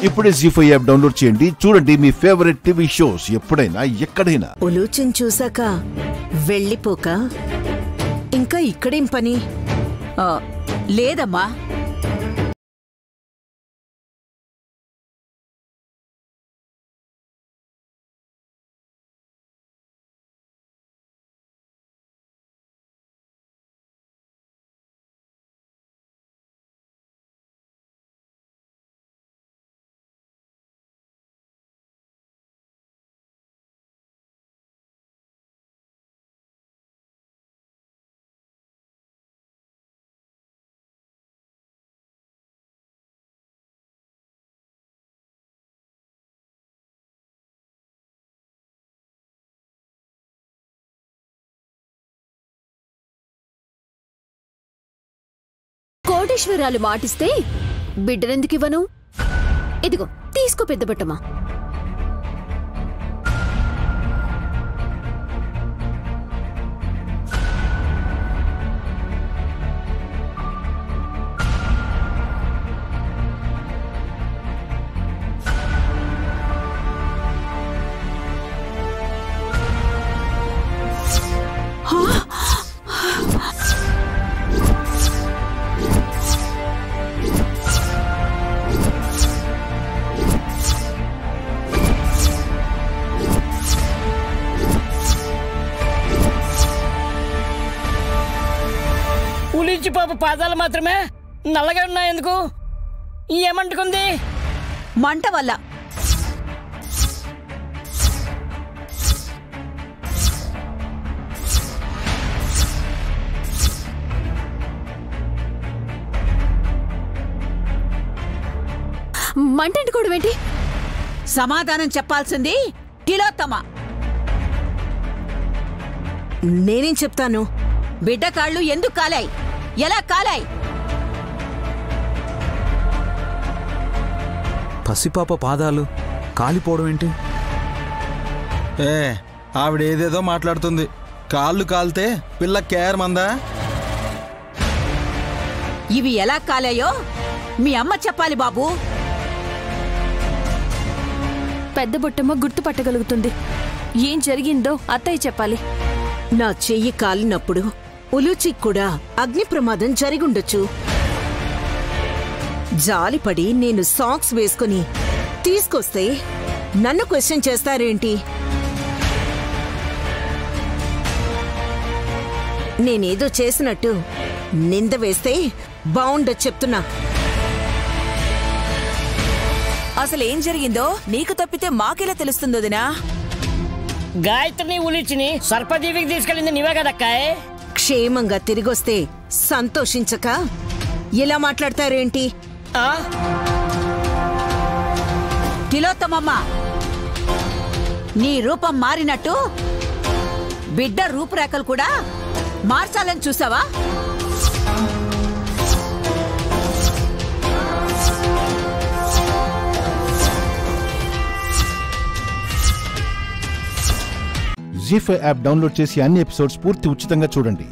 ఇప్పుడే జీ5 app download చేయండి. చూడండి మీ ఫేవరెట్ టీవీ షోస్ ఎప్పుడైనా ఎక్కడైనా. ఉలూచిని చూసాక వెళ్ళిపోక ఇంకా ఇక్కడేం పని? లేదమ్మా, కోటేశ్వరాలు మాటిస్తే బిడ్డనెందుకివ్వను? ఇదిగో తీసుకో పెద్దబట్టమా. ఉలిచి పాప పాదాలు మాత్రమే నల్లగా ఉన్నాయెందుకు? ఏమంటుకుంది? మంట వల్ల. మంటంటుకోవడం ఏంటి? సమాధానం చెప్పాల్సింది తిలోత్తమ. నేనేం చెప్తాను? బిడ్డ కాళ్ళు ఎందుకు కాలాయి? ఎలా కాలాయి? పసిపాప పాదాలు కాలిపోవడం ఏంటి? ఆవిడేదేదో మాట్లాడుతుంది. కాళ్ళు కాలితే పిల్ల కేర్ మందా? ఇవి ఎలా కాలాయో మీ అమ్మ చెప్పాలి బాబు. పెద్ద బొట్టమ్మ గుర్తుపట్టగలుగుతుంది. ఏం జరిగిందో అత్తయ్య చెప్పాలి. నా చెయ్యి కాలినప్పుడు ఉలూచికి కూడా అగ్ని ప్రమాదం జరిగుండొచ్చు. జాలిపడి నేను సాక్స్ వేసుకుని తీసుకొస్తే నన్ను క్వశ్చన్ చేస్తారేంటి? నేనేదో చేసినట్టు నింద వేస్తే బావుండదు చెప్తున్నా. అసలేం జరిగిందో నీకు తప్పితే మాకెలా తెలుస్తుందో దినా? గాయత్రిని ఉలిచిని సర్పదీవికి తీసుకెళ్ళింది నీవే కదక్కాయ్. క్షేమంగా తిరిగొస్తే సంతోషించక ఇలా మాట్లాడతారేంటి? తిలోత్తమమ్మ, నీ రూపం మారినట్టు బిడ్డ రూపురేఖలు కూడా మార్చాలని చూసావా? జీ5 యాప్ డౌన్లోడ్ చేసి అన్ని ఎపిసోడ్స్ పూర్తి ఉచితంగా చూడండి.